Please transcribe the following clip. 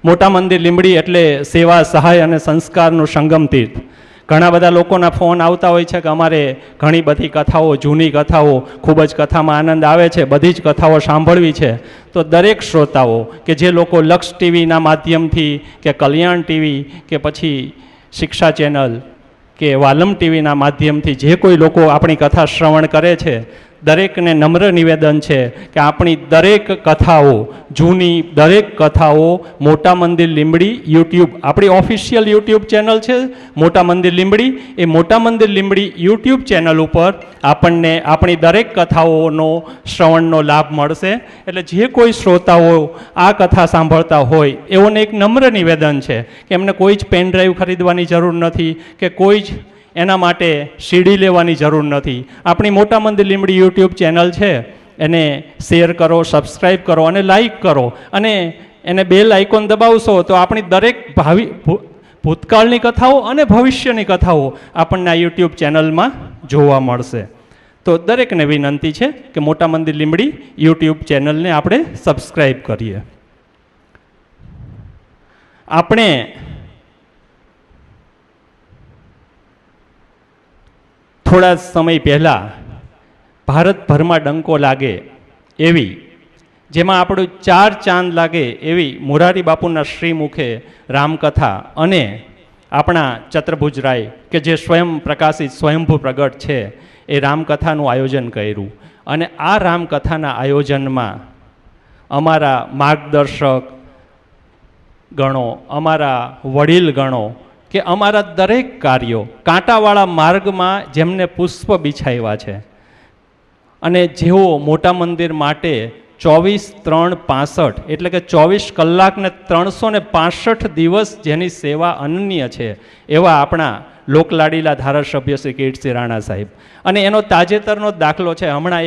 મોટા મંદિર લીંબડી એટલે સેવા, સહાય અને સંસ્કારનું સંગમ તીર્થ. ઘણા બધા લોકોના ફોન આવતા હોય છે કે અમારે ઘણી બધી કથાઓ, જૂની કથાઓ, ખૂબ જ કથામાં આનંદ આવે છે, બધી જ કથાઓ સાંભળવી છે. તો દરેક શ્રોતાઓ કે જે લોકો લક્ષ ટીવીના માધ્યમથી કે કલ્યાણ ટીવી કે પછી શિક્ષા ચેનલ કે વાલમ ટીવીના માધ્યમથી જે કોઈ લોકો આપણી કથા શ્રવણ કરે છે, દરેકને નમ્ર નિવેદન છે કે આપણી દરેક કથાઓ, જૂની દરેક કથાઓ મોટા મંદિર લીંબડી યુટ્યુબ, આપણી ઓફિશિયલ યુટ્યુબ ચેનલ છે મોટા મંદિર લીંબડી, એ મોટા મંદિર લીંબડી યુટ્યુબ ચેનલ ઉપર આપણને આપણી દરેક કથાઓનો શ્રવણનો લાભ મળશે. એટલે જે કોઈ શ્રોતાઓ આ કથા સાંભળતા હોય એઓને એક નમ્ર નિવેદન છે કે એમને કોઈ જ પેન ડ્રાઈવ ખરીદવાની જરૂર નથી કે કોઈ જ એના માટે સીડી લેવાની જરૂર નથી. આપણી મોટા મંદિર લીંબડી યુટ્યુબ ચેનલ છે એને શેર કરો, સબસ્ક્રાઈબ કરો અને લાઈક કરો, અને એને બેલ આઇકોન દબાવશો તો આપણી દરેક ભૂતકાળની કથાઓ અને ભવિષ્યની કથાઓ આપણને આ યુટ્યુબ ચેનલમાં જોવા મળશે. તો દરેકને વિનંતી છે કે મોટા મંદિર લીંબડી યુટ્યુબ ચેનલને આપણે સબસ્ક્રાઈબ કરીએ. આપણે થોડા સમય પહેલાં ભારતભરમાં ડંકો લાગે એવી, જેમાં આપણું 4 ચાંદ લાગે એવી મોરારી બાપુના શ્રીમુખે રામકથા અને આપણા ચતુર્ભુજરાય કે જે સ્વયં પ્રકાશિત સ્વયંભૂ પ્રગટ છે એ રામકથાનું આયોજન કર્યું. અને આ રામકથાના આયોજનમાં અમારા માર્ગદર્શક ગણો, અમારા વડીલ ગણો કે અમારા દરેક કાર્યો કાંટાવાળા માર્ગમાં જેમને પુષ્પ બિછાવ્યા છે, અને જેઓ મોટા મંદિર માટે 24/3/65 એટલે કે 24 કલાક ને 365 દિવસ જેની સેવા અનન્ય છે એવા આપણા લોકલાડીલા ધારાસભ્ય શ્રી કીર્તિસિંહ રાણા સાહેબ. અને એનો તાજેતરનો દાખલો છે, હમણાં